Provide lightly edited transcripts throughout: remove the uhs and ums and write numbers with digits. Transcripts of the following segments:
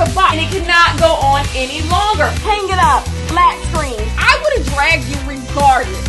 a box and it cannot go on any longer. Hang it up, flat screen. I would have dragged you regardless.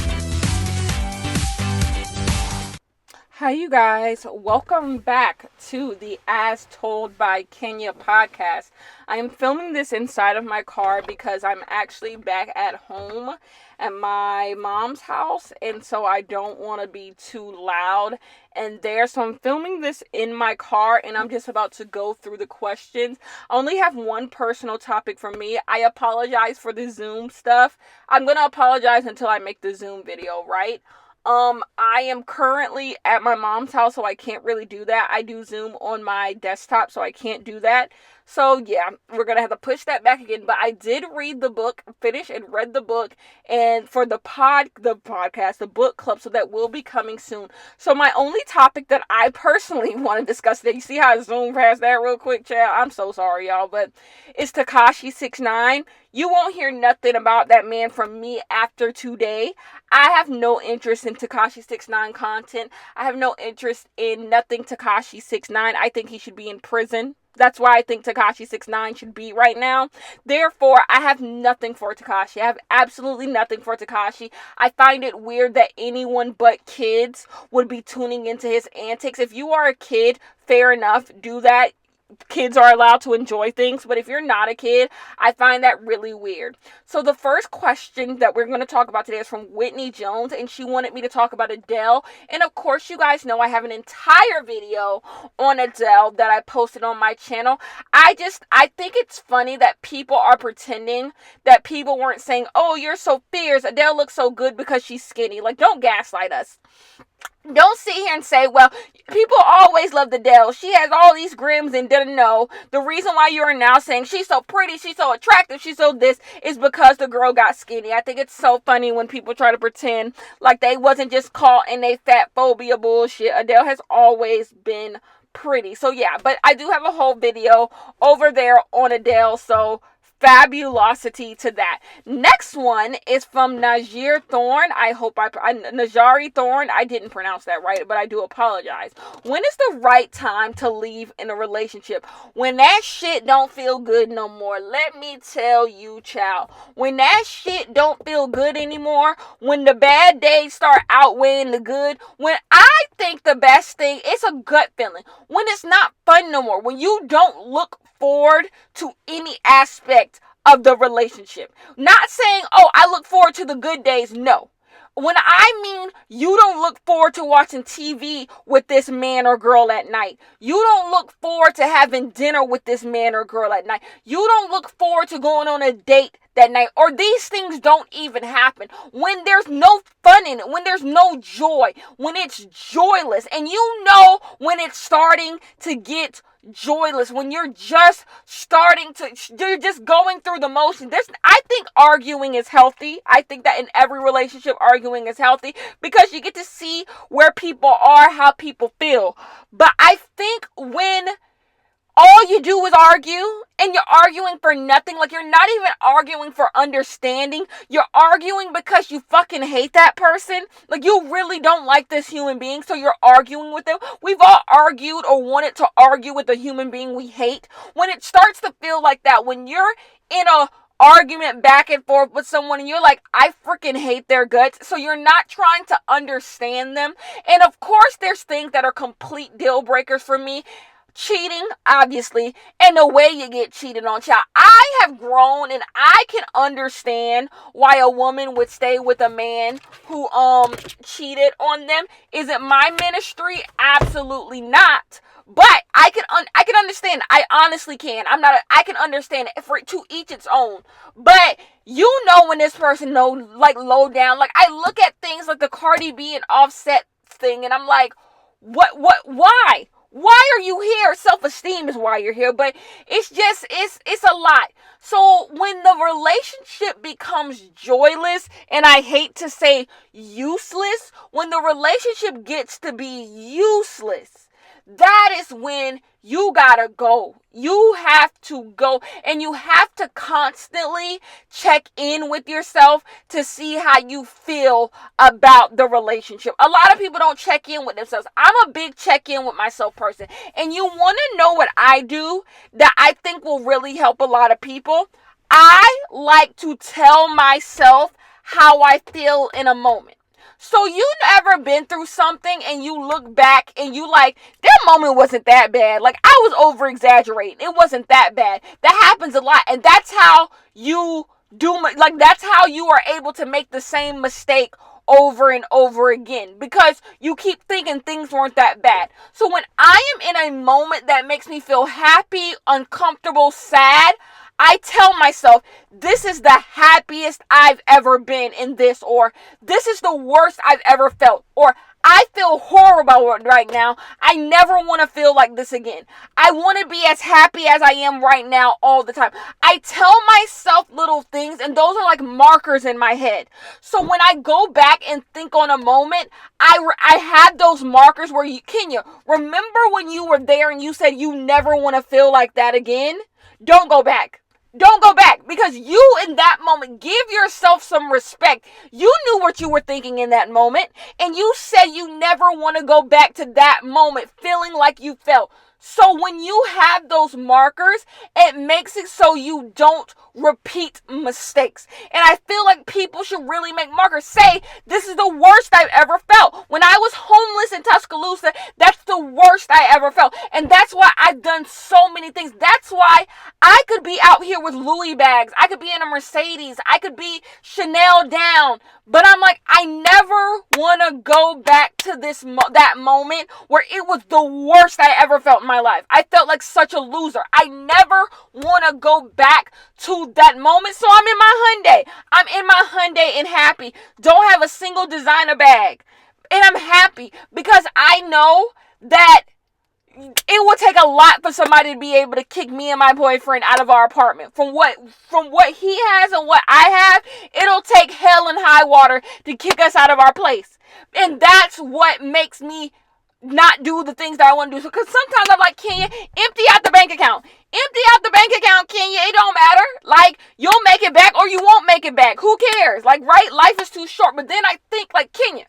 Hi, you guys. Welcome back to the Astoldbykenya Podcast. I am filming this inside of my car because I'm actually back at home at my mom's house, and so I don't want to be too loud and there. So I'm filming this in my car, and I'm just about to go through the questions. I only have one personal topic for me. I apologize for the Zoom stuff. I'm going to apologize until I make the Zoom video, right? I am currently at my mom's house, so I can't really do that. I do Zoom on my desktop, so I can't do that. So yeah, we're going to have to push that back again. But I did read the book, finish and read the book, and for the podcast, the book club, so that will be coming soon. So my only topic that I personally want to discuss today, you see how I zoomed past that real quick, chat? I'm so sorry, y'all, but it's Tekashi 6ix9ine. You won't hear nothing about that man from me after today. I have no interest in Tekashi 6ix9ine content. I have no interest in nothing Tekashi 6ix9ine. I think he should be in prison. That's why I think Tekashi 6ix9ine should be right now. Therefore, I have nothing for Tekashi. I have absolutely nothing for Tekashi. I find it weird that anyone but kids would be tuning into his antics. If you are a kid, fair enough, do that. Kids are allowed to enjoy things, but if you're not a kid, I find that really weird. So the first question that we're going to talk about today is from Whitney Jones, and she wanted me to talk about Adele. And of course, you guys know I have an entire video on Adele that I posted on my channel. I think it's funny that people are pretending that people weren't saying, "Oh, you're so fierce. Adele looks so good because she's skinny." Like, don't gaslight us. Don't sit here and say, well, people always loved Adele. She has all these grams and didn't know. The reason why you are now saying she's so pretty, she's so attractive, she's so this, is because the girl got skinny. I think it's so funny when people try to pretend like they wasn't just caught in a fat phobia bullshit. Adele has always been pretty. So yeah, but I do have a whole video over there on Adele, so fabulosity to that. Next one is from Najir Thorne. Najari Thorne. I didn't pronounce that right, but I do apologize. When is the right time to leave in a relationship? When that shit don't feel good no more. Let me tell you, child. When that shit don't feel good anymore, when the bad days start outweighing the good, when I think the best thing, it's a gut feeling. When it's not fun no more. When you don't look forward to any aspect of the relationship. Not saying, oh, I look forward to the good days. No. When I mean you don't look forward to watching TV with this man or girl at night. You don't look forward to having dinner with this man or girl at night. You don't look forward to going on a date that night. Or these things don't even happen. When there's no fun in it. When there's no joy. When it's joyless. And you know when it's starting to get joyless, when you're just you're just going through the motions. I think arguing is healthy. I think that in every relationship, arguing is healthy because you get to see where people are, how people feel. But I think when all you do is argue, and you're arguing for nothing, like you're not even arguing for understanding, you're arguing because you fucking hate that person, like you really don't like this human being, so you're arguing with them. We've all argued or wanted to argue with a human being we hate. When it starts to feel like that, when you're in a argument back and forth with someone and you're like, I freaking hate their guts, so you're not trying to understand them. And of course there's things that are complete deal breakers for me. Cheating, obviously, and the way you get cheated on, child. I have grown and I can understand why a woman would stay with a man who cheated on them. Is it my ministry? Absolutely not. But I can understand. I honestly can. I can understand it for to each its own. But you know when this person know, like, low down. Like, I look at things like the Cardi B and Offset thing, and I'm like, why? Why are you here? Self-esteem is why you're here, but it's a lot. So when the relationship becomes joyless, and I hate to say useless, when the relationship gets to be useless, that is when you gotta go. You have to go, and you have to constantly check in with yourself to see how you feel about the relationship. A lot of people don't check in with themselves. I'm a big check in with myself person. And you want to know what I do that I think will really help a lot of people? I like to tell myself how I feel in a moment. So you ever been through something and you look back and you like, that moment wasn't that bad. Like, I was over exaggerating. It wasn't that bad. That happens a lot. And that's how you that's how you are able to make the same mistake over and over again, because you keep thinking things weren't that bad. So when I am in a moment that makes me feel happy, uncomfortable, sad, I tell myself, this is the happiest I've ever been in this, or this is the worst I've ever felt, or I feel horrible right now. I never want to feel like this again. I want to be as happy as I am right now all the time. I tell myself little things, and those are like markers in my head. So when I go back and think on a moment, I had those markers where Kenya, remember when you were there and you said you never want to feel like that again? Don't go back. Don't go back, because you in that moment, give yourself some respect. You knew what you were thinking in that moment, and you said you never want to go back to that moment feeling like you felt. So when you have those markers, it makes it so you don't repeat mistakes. And I feel like people should really make markers. Say, this is the worst I've ever felt. When I was homeless in Tuscaloosa, that's the worst I ever felt. And that's why I've done so many things. That's why I could be out here with Louis bags. I could be in a Mercedes. I could be Chanel down. But I'm like, I never want to go back to that moment where it was the worst I ever felt in my life. I felt like such a loser. I never want to go back to that moment. So I'm in my Hyundai. I'm in my Hyundai and happy. Don't have a single designer bag. And I'm happy because I know that it would take a lot for somebody to be able to kick me and my boyfriend out of our apartment. From what he has and what I have, it'll take hell and high water to kick us out of our place. And that's what makes me not do the things that I want to do. Because sometimes I'm like, Kenya, empty out the bank account. Empty out the bank account, Kenya. It don't matter. Like, you'll make it back or you won't make it back. Who cares? Like, right? Life is too short. But then I think, like, Kenya,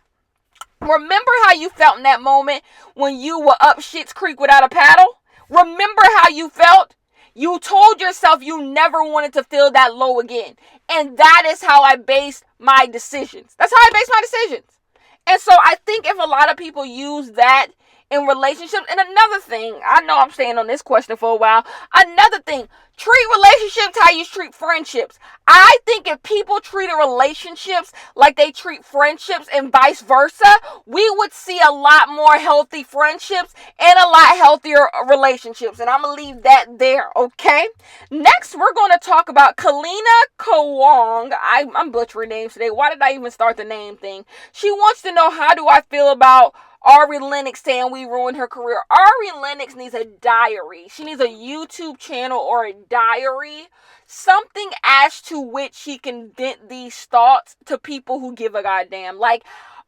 remember how you felt in that moment when you were up Schitt's Creek without a paddle? Remember how you felt? You told yourself you never wanted to feel that low again. And that is how I based my decisions. That's how I based my decisions. And so I think if a lot of people use that in relationships, and another thing, I know I'm staying on this question for a while. Another thing, treat relationships how you treat friendships. I think if people treated relationships like they treat friendships and vice versa, we would see a lot more healthy friendships and a lot healthier relationships. And I'm going to leave that there, okay? Next, we're going to talk about Kalina Kawong. I'm butchering names today. Why did I even start the name thing? She wants to know, how do I feel about Ari Lennox saying we ruined her career. Ari Lennox needs a diary. She needs a YouTube channel or a diary. Something as to which she can vent these thoughts to people who give a goddamn. Like,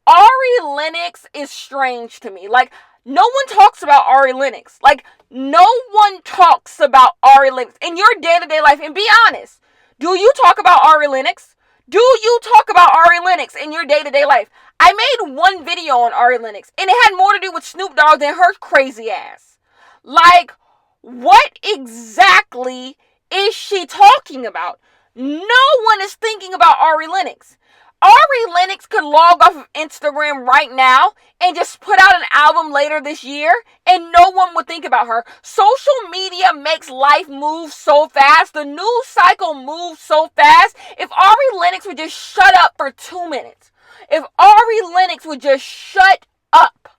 Ari Lennox is strange to me. Like, no one talks about Ari Lennox. Like, no one talks about Ari Lennox in your day-to-day life. And be honest, do you talk about Ari Lennox? Do you talk about Ari Lennox in your day-to-day life? I made one video on Ari Lennox, and it had more to do with Snoop Dogg than her crazy ass. Like, what exactly is she talking about? No one is thinking about Ari Lennox. Ari Lennox could log off of Instagram right now and just put out an album later this year, and no one would think about her. Social media makes life move so fast. The news cycle moves so fast. If Ari Lennox would just shut up for 2 minutes, if Ari Lennox would just shut up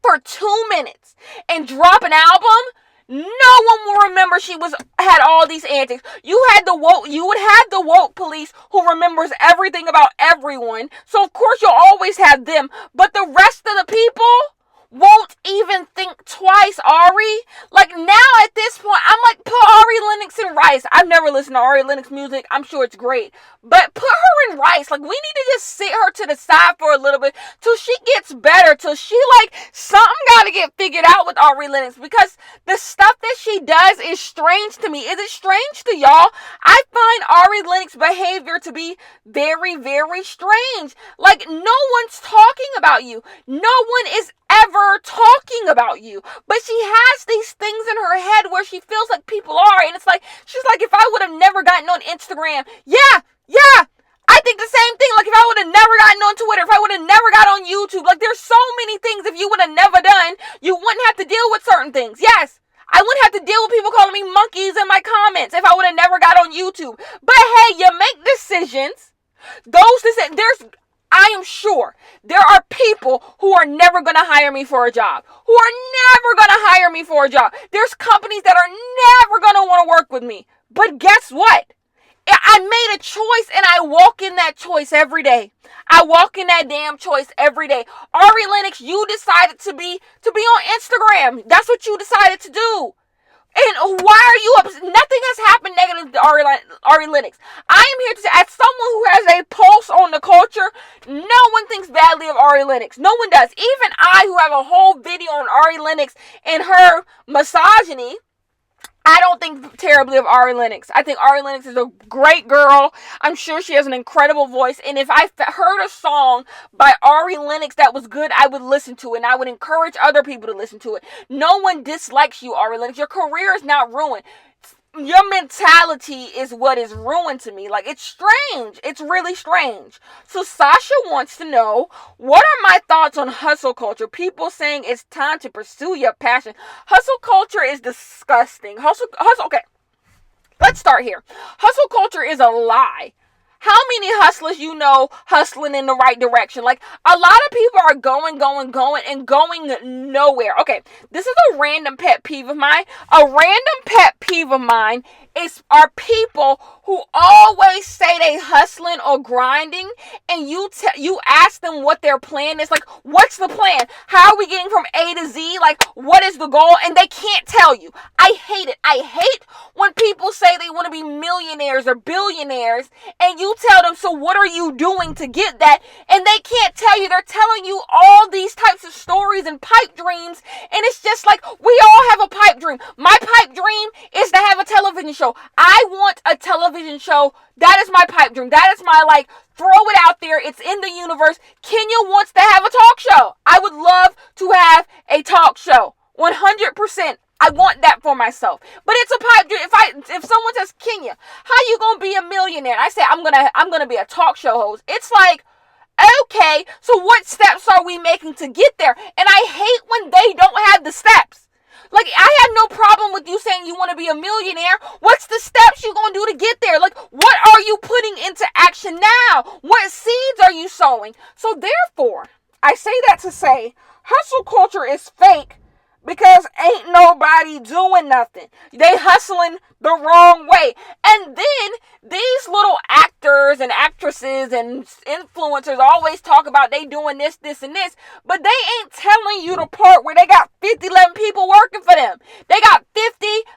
for 2 minutes and drop an album, no one will remember she had all these antics. You would have the woke police who remembers everything about everyone. So of course you'll always have them. But the rest of the people won't even think twice, Ari. Like, now at this point, I'm like, put Ari Lennox in Rice. I've never listened to Ari Lennox music. I'm sure it's great. But put her in Rice. Like, we need to just sit her to the side for a little bit till she gets better. Till she, like, something got to get figured out with Ari Lennox. Because the stuff that she does is strange to me. Is it strange to y'all? I find Ari Lennox behavior to be very, very strange. Like, no one's talking about you. No one is ever talking about you. But she has these things in her head where she feels like people are. And it's like, she's like, if I would have never gotten on Instagram, yeah, I think the same thing. Like, if I would have never gotten on Twitter, if I would have never got on YouTube, like, there's so many things if you would have never done, you wouldn't have to deal with certain things. Yes, I wouldn't have to deal with people calling me monkeys in my comments if I would have never got on YouTube. But hey, you make decisions. I am sure there are people who are never going to hire me for a job. There's companies that are never going to want to work with me. But guess what? I made a choice and I walk in that choice every day. I walk in that damn choice every day. Ari Lennox, you decided to be on Instagram. That's what you decided to do. And why are you upset? Nothing has happened negative to Ari Lennox. I am here to say, as someone who has a pulse on the culture, no one thinks badly of Ari Lennox. No one does. Even I, who have a whole video on Ari Lennox and her misogyny, I don't think terribly of Ari Lennox. I think Ari Lennox is a great girl. I'm sure she has an incredible voice. And if I heard a song by Ari Lennox that was good, I would listen to it. And I would encourage other people to listen to it. No one dislikes you, Ari Lennox. Your career is not ruined. Your mentality is what is ruined to me. Like, it's strange. It's really strange. So Sasha wants to know, what are my thoughts on hustle culture? People saying it's time to pursue your passion. Hustle culture is disgusting. Okay. Let's start here. Hustle culture is a lie. How many hustlers you know hustling in the right direction? Like, a lot of people are going and going nowhere. Okay, this is a random pet peeve of mine. A random pet peeve of mine are people who always say they hustling or grinding, and you ask them what their plan is. Like, what's the plan? How are we getting from A to Z? Like, what is the goal? And they can't tell you. I hate it. I hate when people say they want to be millionaires or billionaires, and you tell them, so what are you doing to get that? And they can't tell you. They're telling you all these types of stories and pipe dreams, and it's just like, we all have a pipe dream. My pipe dream is to have a television show. I want a television show. That is my pipe dream. That is my, like, throw it out there. It's in the universe. Kenya wants to have a talk show. I would love to have a talk show. 100%. I want that for myself. But it's a pipe dream. If someone says, Kenya, how you gonna be a millionaire? And I say, I'm gonna be a talk show host. It's like, okay, so what steps are we making to get there? And I hate when they don't have the steps. Like, I had no problem with you saying you want to be a millionaire. What's the steps you going to do to get there? Like, what are you putting into action now? What seeds are you sowing? So therefore, I say that to say, hustle culture is fake because ain't nobody doing nothing. They hustling the wrong way. And then these little actors and actresses and influencers always talk about they doing this, and this, but they ain't telling you the part where they got 11 people working for them. They got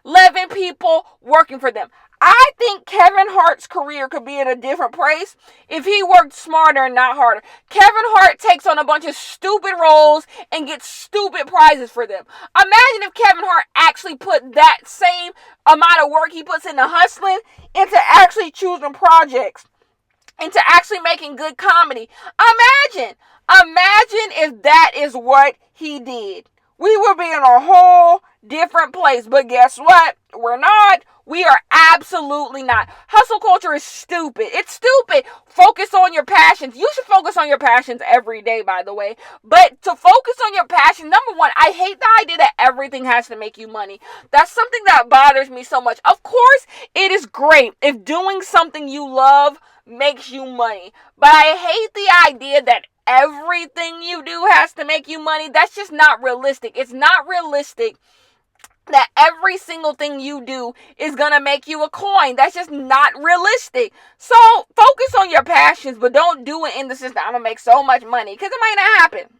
11 people working for them. I think Kevin Hart's career could be at a different place if he worked smarter and not harder. Kevin Hart takes on a bunch of stupid roles and gets stupid prizes for them. Imagine if Kevin Hart actually put that same amount of work he puts into hustling into actually choosing projects, into actually making good comedy. Imagine if that is what he did. We would be in a whole different place. But guess what? We're not. We are absolutely not. Hustle culture is stupid. It's stupid. Focus on your passions. You should focus on your passions every day, by the way. But to focus on your passion, number one, I hate the idea that everything has to make you money. That's something that bothers me so much. Of course, it is great if doing something you love makes you money. But I hate the idea that everything you do has to make you money. That's just not realistic. It's not realistic that every single thing you do is going to make you a coin. That's just not realistic. So focus on your passions, but don't do it in the system. I'm going to make so much money, because it might not happen.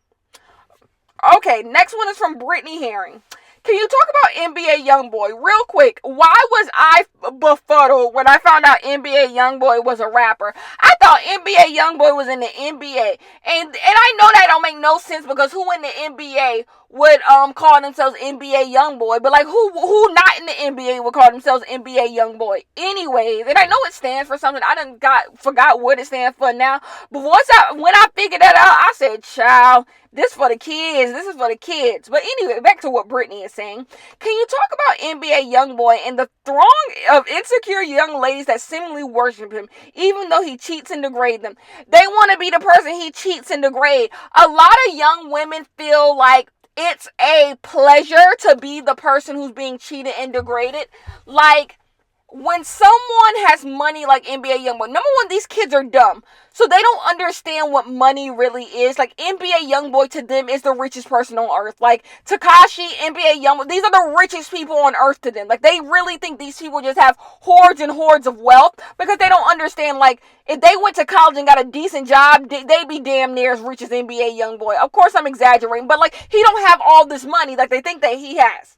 Okay, next one is from Brittany Herring. Can you talk about NBA YoungBoy real quick? Why was I befuddled when I found out NBA YoungBoy was a rapper? I thought NBA YoungBoy was in the NBA, and I know that don't make no sense because who in the NBA would call themselves NBA YoungBoy? But like who not in the NBA would call themselves NBA YoungBoy? Anyways, and I know it stands for something. I forgot what it stands for now. But when I figured that out, I said, "Child, this for the kids. This is for the kids." But anyway, back to what Brittany is saying. Can you talk about NBA YoungBoy and the throng of insecure young ladies that seemingly worship him, even though he cheats and degrades them? They want to be the person he cheats and degrades. A lot of young women feel like it's a pleasure to be the person who's being cheated and degraded. Like, when someone has money like NBA YoungBoy, number one, these kids are dumb. So they don't understand what money really is. Like, NBA YoungBoy to them is the richest person on earth. Like, Tekashi, NBA YoungBoy, these are the richest people on earth to them. Like, they really think these people just have hordes and hordes of wealth because they don't understand, like, if they went to college and got a decent job, they'd be damn near as rich as NBA YoungBoy. Of course, I'm exaggerating, but, like, he don't have all this money like they think that he has.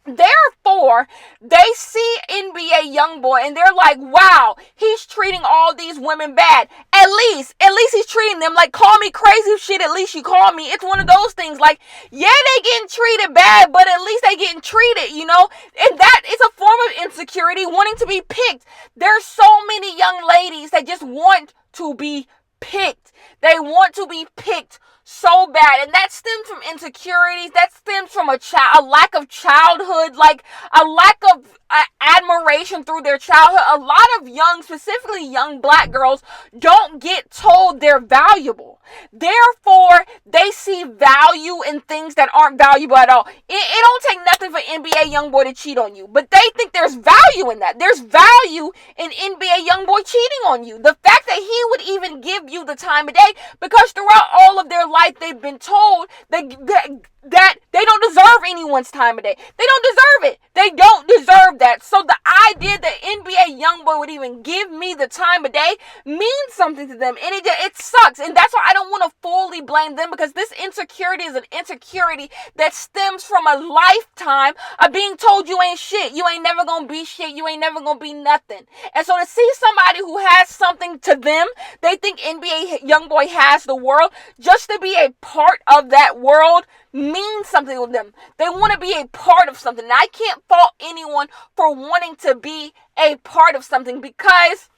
Therefore, they see NBA YoungBoy and they're like, wow, he's treating all these women bad. At least he's treating them like, call me crazy shit, at least you call me. It's one of those things like, yeah, they getting treated bad, but at least they getting treated, you know? And that is a form of insecurity, wanting to be picked. There's so many young ladies that just want to be picked. They want to be picked so bad, and that stems from insecurities. That stems from a lack of childhood, like a lack of admiration through their childhood. A lot of specifically young black girls, don't get told they're valuable. Therefore, they see value in things that aren't valuable at all. It don't take nothing for NBA YoungBoy to cheat on you, but they think there's value in that. There's value in NBA YoungBoy cheating on you. The fact that he would even give you the time of day, because throughout all of their life, they've been told that they don't deserve anyone's time of day. They don't deserve it. They don't deserve that. So the idea that NBA YoungBoy would even give me the time of day means something to them. And it sucks. And that's why I don't want to fully blame them, because this insecurity is an insecurity that stems from a lifetime of being told you ain't shit. You ain't never going to be shit. You ain't never going to be nothing. And so to see somebody who has something to them, they think NBA YoungBoy has the world, just to be a part of that world means something with them. They want to be a part of something. And I can't fault anyone for wanting to be a part of something, because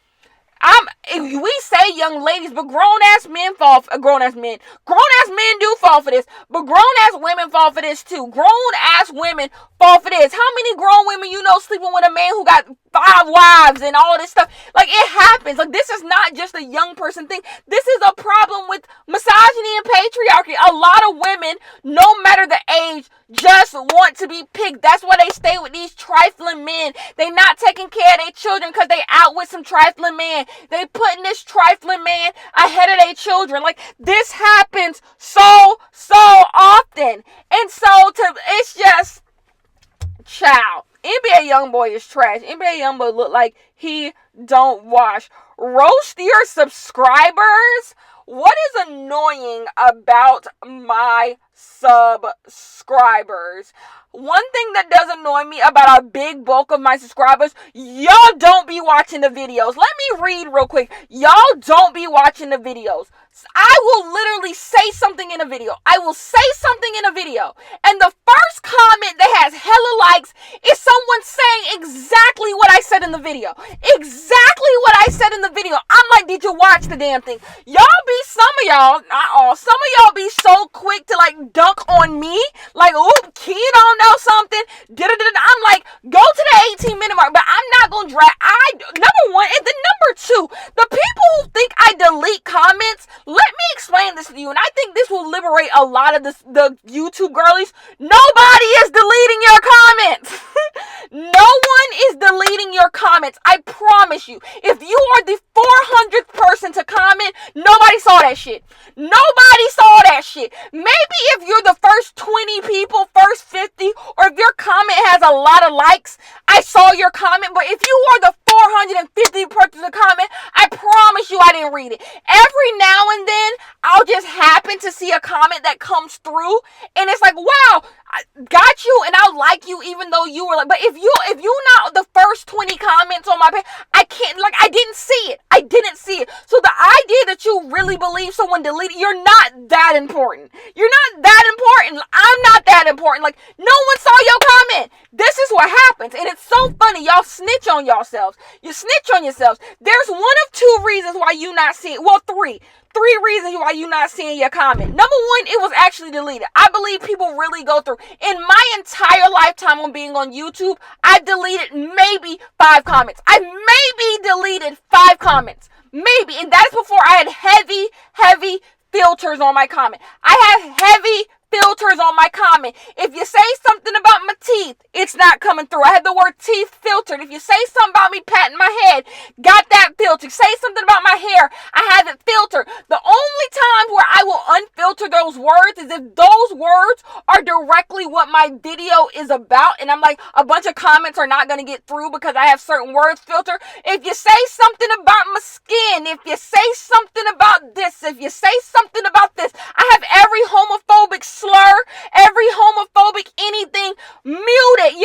we say young ladies, but grown-ass men do fall for this, but grown-ass women fall for this too. Grown-ass women fall for this. How many grown women you know sleeping with a man who got 5 wives and all this stuff? Like, it happens. Like, this is not just a young person thing. This is a problem with misogyny and patriarchy. A lot of women, no matter the age, just want to be picked. That's why they stay with these trifling men. They not taking care of their children because they out with some trifling man. They putting this trifling man ahead of their children. Like, this happens so often. And so it's just, child, NBA YoungBoy is trash. NBA YoungBoy look like he don't wash. Roast your subscribers? What is annoying about my subscribers? One thing that does annoy me about a big bulk of my subscribers, y'all don't be watching the videos. Let me read real quick. Y'all don't be watching the videos. I will literally say something in a video. And the first comment that has hella likes is someone saying exactly what I said in the video. I'm like, did you watch the damn thing? Some of y'all be so quick to like dunk on me. Like, oop, kid don't know something. I'm like, go to the 18-minute mark, but I'm not going to drag. Number one, and then number two, the people who think I delete comments, let me explain this to you, and I think this will liberate a lot of the YouTube girlies. Nobody is deleting your comments. No one is deleting your comments. I promise you. If you are the 400th person to comment, nobody saw that shit. Maybe if you're the first 20 people, first 50, or if your comment has a lot of likes, I saw your comment. But if you are the 450 person comment. I promise you I didn't read it. Every now and then, I'll just happen to see a comment that comes through, and it's like, wow, I got you, and I'll like you even though you were like, but if you not the first 20 comments on my page, I can't, like, I didn't see it. So the idea that you really believe someone deleted, you're not that important. You're not that important. I'm not that important. Like, no one saw your comment. This is what happens, and it's so funny. Y'all snitch on yourselves. You snitch on yourselves. There's one of two reasons why you not seeing, well, three reasons why you not seeing your comment. Number one, it was actually deleted. I believe people really go through. In my entire lifetime on being on YouTube, I've deleted maybe 5 comments. I maybe deleted 5 comments. Maybe. And that's before I had heavy filters on my comment. I have heavy filters on my comment. If you say something about my teeth, it's not coming through. I have the word teeth filtered. If you say something about me patting my head, got that filtered. Say something about my hair, I have it filtered. The only time where I will unfilter those words is if those words are directly what my video is about, and I'm like, a bunch of comments are not going to get through because I have certain words filtered. If you say something about my skin, if you say something about this, if you say something about this, I have every homophobic slur, every homophobic anything muted.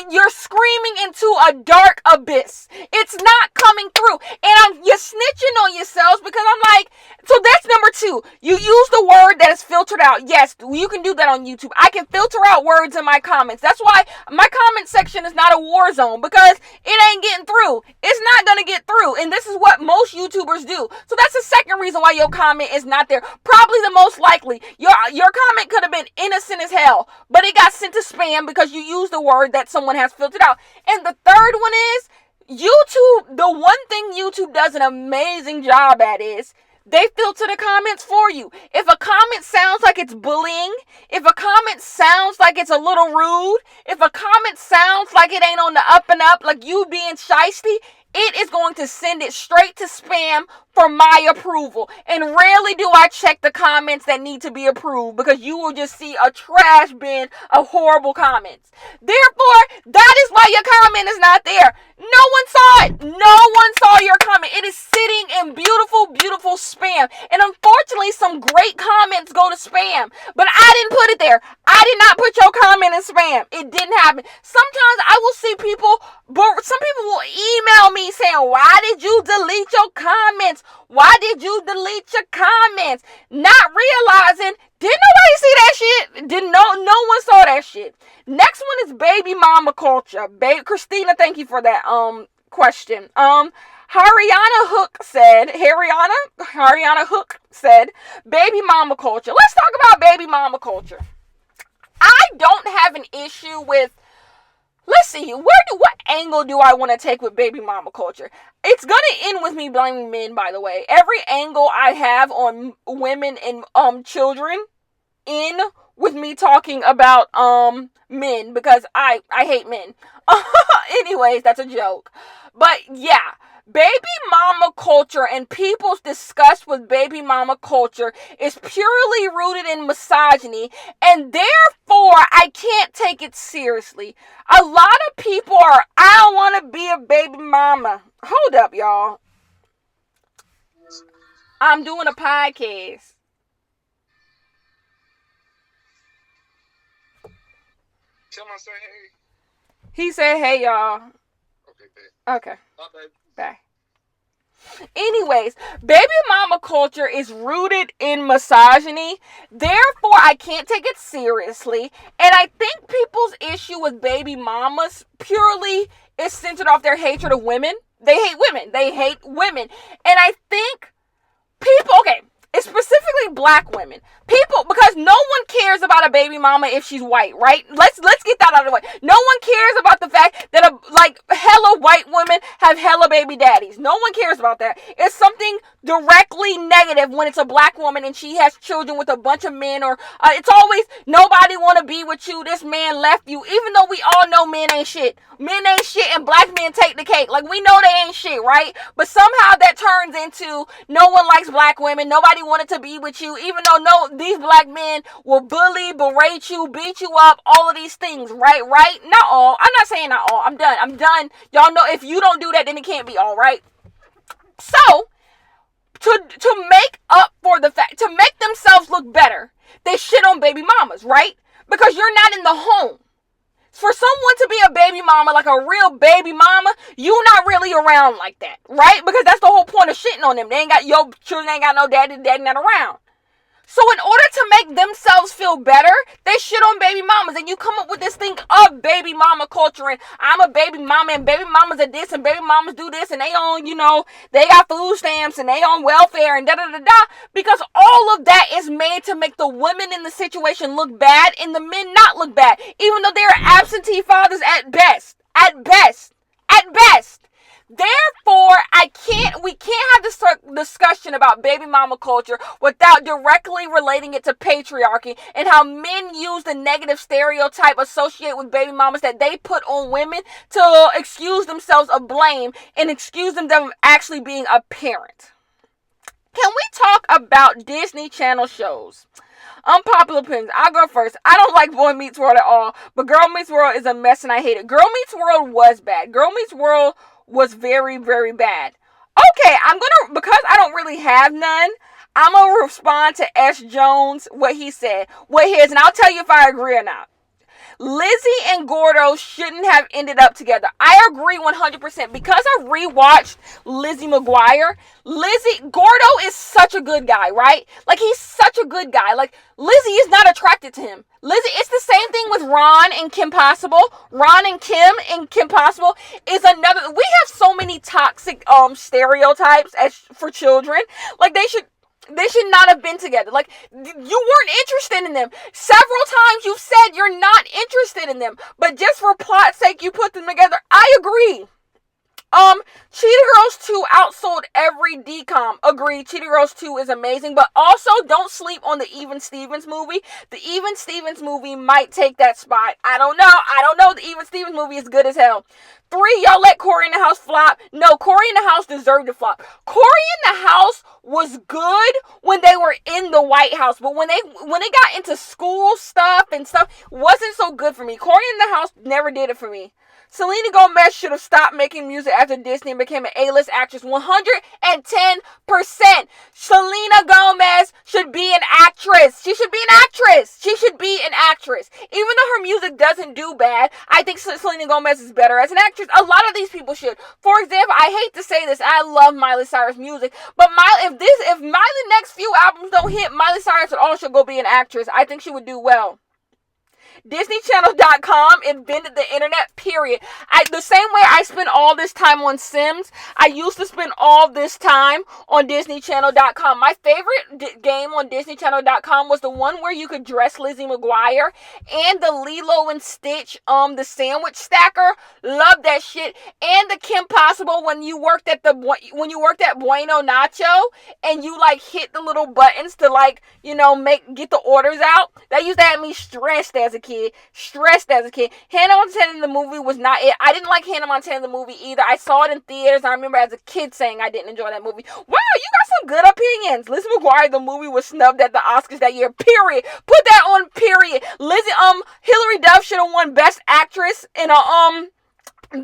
You're screaming into a dark abyss. It's not coming through, and you're snitching on yourselves because I'm like, so that's number 2. You use the word that is filtered out. Yes, you can do that on YouTube. I can filter out words in my comments. That's why my comment section is not a war zone, because it ain't getting through. It's not gonna get through, and this is what most YouTubers do. So that's the second reason why your comment is not there. Probably the most likely. Your comment could have been innocent as hell, but it got sent to spam because you used the word that someone has filtered out. And the third one is YouTube. The one thing YouTube does an amazing job at is they filter the comments for you. If a comment sounds like it's bullying, if a comment sounds like it's a little rude, if a comment sounds like it ain't on the up and up, like you being shiesty, it is going to send it straight to spam for my approval. And rarely do I check the comments that need to be approved, because you will just see a trash bin of horrible comments. Therefore, that is why your comment is not there. No one saw it. No one saw your comment. It is sitting in beautiful spam. And unfortunately, some great comments go to spam. But I didn't put it there. I did not put your comment in spam. It didn't happen. Sometimes I will see people, but some people will email me saying, why did you delete your comments? Why did you delete your comments? Not realizing, didn't nobody see that shit? No one saw that shit. Next one is baby mama culture. Christina, thank you for that question. Haryana Hook said, baby mama culture. Let's talk about baby mama culture. I don't have an issue with, let's see, what angle do I want to take with baby mama culture? It's going to end with me blaming men, by the way. Every angle I have on women and children in with me talking about men, because I hate men. Anyways, that's a joke. But yeah, baby mama culture and people's disgust with baby mama culture is purely rooted in misogyny, and therefore I can't take it seriously. A lot of people are, I don't want to be a baby mama. Hold up, y'all. I'm doing a podcast. Tell him I say hey. He said, hey, y'all. Okay, babe. Okay. Bye, babe. Bye. Anyways, baby mama culture is rooted in misogyny. Therefore, I can't take it seriously. And I think people's issue with baby mamas purely is centered off their hatred of women. They hate women. And I think people, okay, it's specifically black women. People, because no one cares about a baby mama if she's white, right? Let's get that out of the way. No one cares about the fact that hella white women have hella baby daddies. No one cares about that. It's something directly negative when it's a black woman and she has children with a bunch of men, or it's always nobody want to be with you. This man left you, even though we all know men ain't shit. Men ain't shit and black men take the cake. Like, we know they ain't shit, right? But somehow that turns into no one likes black women. Nobody everybody wanted to be with you, even though no, these black men will bully, berate you, beat you up, all of these things, right? Not all. I'm not saying not all. I'm done. Y'all know if you don't do that, then it can't be all, right? So, to make up for the fact, to make themselves look better, they shit on baby mamas, right? Because you're not in the home. For someone to be a baby mama, like a real baby mama, you not really around like that, right? Because that's the whole point of shitting on them. They ain't got, your children ain't got no daddy not around. So in order to make themselves feel better, they shit on baby mamas. And you come up with this thing of baby mama culture. And I'm a baby mama and baby mamas are this and baby mamas do this. And they on, they got food stamps and they on welfare and da-da-da-da. Because all of that is made to make the women in the situation look bad and the men not look bad. Even though they're absentee fathers at best. At best. At best. Therefore, we can't have this discussion about baby mama culture without directly relating it to patriarchy and how men use the negative stereotype associated with baby mamas that they put on women to excuse themselves of blame and excuse them of actually being a parent. Can we talk about Disney Channel shows? Unpopular opinions. I'll go first. I don't like Boy Meets World at all, but Girl Meets World is a mess and I hate it. Girl Meets World was bad. Girl Meets World was very, very bad. Okay, because I don't really have none, I'm going to respond to S. Jones, what he said. And I'll tell you if I agree or not. Lizzie and Gordo shouldn't have ended up together. I agree 100%. Because I rewatched Lizzie McGuire, Gordo is such a good guy, right? Like, he's such a good guy. Like, Lizzie is not attracted to him. It's the same thing with Ron and Kim Possible. Ron and Kim Possible is another. We have so many toxic stereotypes for children. Like, they should not have been together. Like, you weren't interested in them. Several times you've said you're not interested in them. But just for plot's sake, you put them together. I agree. Cheetah Girls 2 outsold every DCOM. Agreed. Cheetah Girls 2 is amazing. But also, don't sleep on the Even Stevens movie. The Even Stevens movie might take that spot. I don't know. The Even Stevens movie is good as hell. 3, y'all let Corey in the House flop. No, Corey in the House deserved to flop. Corey in the House was good when they were in the White House. But when they got into school stuff and stuff, wasn't so good for me. Corey in the House never did it for me. Selena Gomez should have stopped making music after Disney and became an A-list actress. 110%. Selena Gomez should be an actress. She should be an actress. Even though her music doesn't do bad, I think Selena Gomez is better as an actress. A lot of these people should. For example, I hate to say this, I love Miley Cyrus music, but if Miley's next few albums don't hit, Miley Cyrus would also go be an actress. I think she would do well. DisneyChannel.com invented the internet, period. The same way I spend all this time on Sims, I used to spend all this time on DisneyChannel.com. My favorite game on DisneyChannel.com was the one where you could dress Lizzie McGuire and the Lilo and Stitch, the sandwich stacker. Love that shit. And the Kim Possible when you worked at Bueno Nacho and you like hit the little buttons to get the orders out. That used to have me stressed as a kid. Hannah Montana in the movie was not it. I didn't like Hannah Montana in the movie either. I saw it in theaters. I remember as a kid saying I didn't enjoy that movie. Wow, you got some good opinions. Lizzie McGuire, the movie was snubbed at the Oscars that year. Period. Put that on period. Hilary Duff should have won Best Actress in a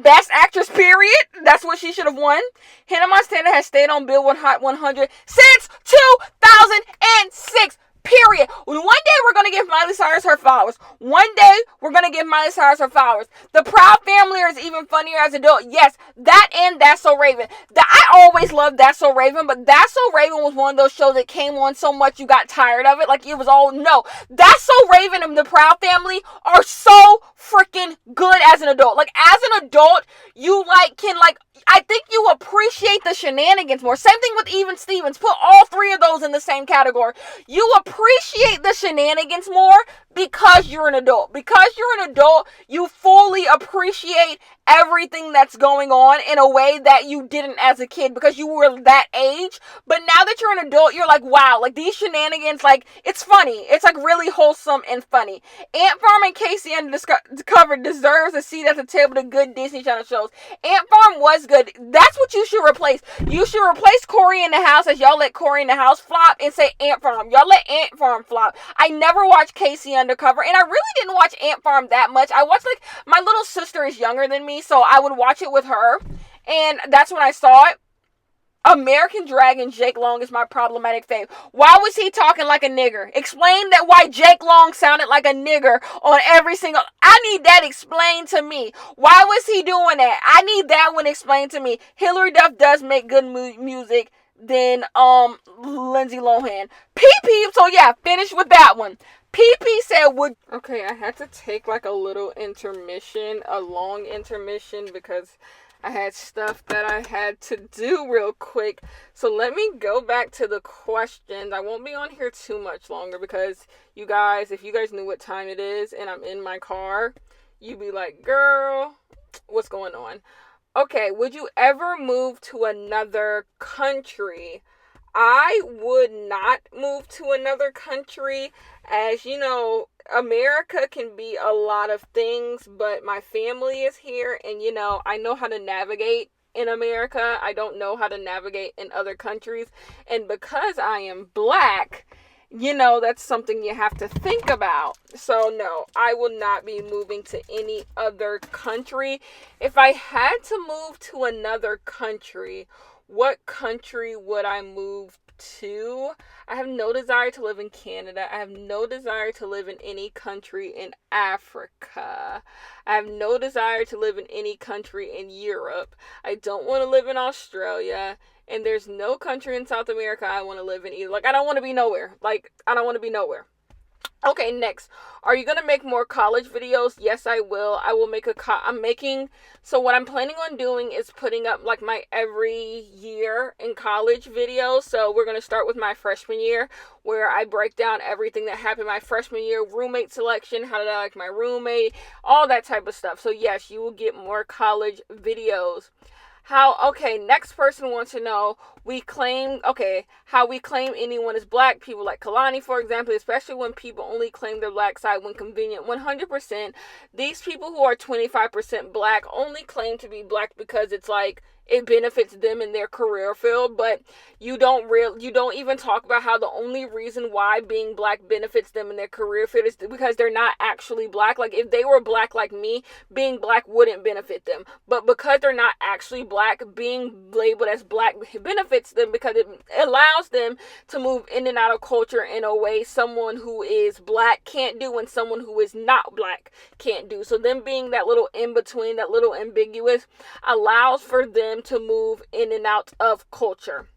Best Actress, period. That's what she should have won. Hannah Montana has stayed on Billboard Hot 100 since 2006. Period. One day we're going to give Miley Cyrus her flowers. The Proud Family is even funnier as an adult. Yes, that and That's So Raven. I always loved That's So Raven, but That's So Raven was one of those shows that came on so much you got tired of it. Like it was all, no. That's So Raven and the Proud Family are so freaking good as an adult. Like as an adult, I think you appreciate the shenanigans more. Same thing with Even Stevens. Put all 3 of those in the same category. You appreciate the shenanigans more because you're an adult. Because you're an adult, you fully appreciate everything that's going on in a way that you didn't as a kid because you were that age. But now that you're an adult, you're like, wow, like these shenanigans, like it's funny. It's like really wholesome and funny. Ant Farm and Casey Undercover deserves a seat at the table to good Disney Channel shows. Ant Farm was good. That's what you should replace. You should replace Corey in the House, as y'all let Corey in the House flop, and say Ant Farm. Y'all let Ant Farm flop. I never watched Casey Undercover, and I really didn't watch Ant Farm that much. I watched, like, my little sister is younger than me, so I would watch it with her, and that's when I saw it. American Dragon Jake Long is my problematic fave. Why was he talking like a nigger? Explain that why Jake Long sounded like a nigger on every single... I need that explained to me. Why was he doing that? I need that one explained to me. Hilary Duff does make good music than Lindsay Lohan. PP, so yeah, finish with that one. PP said would... Okay, I had to take like a little intermission, a long intermission, because I had stuff that I had to do real quick. So let me go back to the questions. I won't be on here too much longer because you guys, if you guys knew what time it is and I'm in my car, you'd be like, girl, what's going on? Okay, would you ever move to another country? I would not move to another country, as you know, America can be a lot of things, but my family is here, and you know, I know how to navigate in America. I don't know how to navigate in other countries, and because I am black, you know, that's something you have to think about. So no, I will not be moving to any other country. If I had to move to another country, what country would I move to? I have no desire to live in Canada. I have no desire to live in any country in Africa. I have no desire to live in any country in Europe. I don't want to live in Australia. And there's no country in South America I want to live in either. Like, I don't want to be nowhere. Okay, next. Are you going to make more college videos? Yes, I will. I will make so what I'm planning on doing is putting up like my every year in college videos. So we're going to start with my freshman year, where I break down everything that happened my freshman year, roommate selection, how did I like my roommate, all that type of stuff. So yes, you will get more college videos. Next person wants to know, how we claim anyone as black. People like Kalani, for example, especially when people only claim their black side when convenient. 100%. These people who are 25% black only claim to be black because it's like, it benefits them in their career field, but you don't even talk about how the only reason why being black benefits them in their career field is because they're not actually black. Like, if they were black like me, being black wouldn't benefit them. But because they're not actually black, being labeled as black benefits them because it allows them to move in and out of culture in a way someone who is black can't do and someone who is not black can't do. So them being that little in between, that little ambiguous, allows for them to move in and out of culture.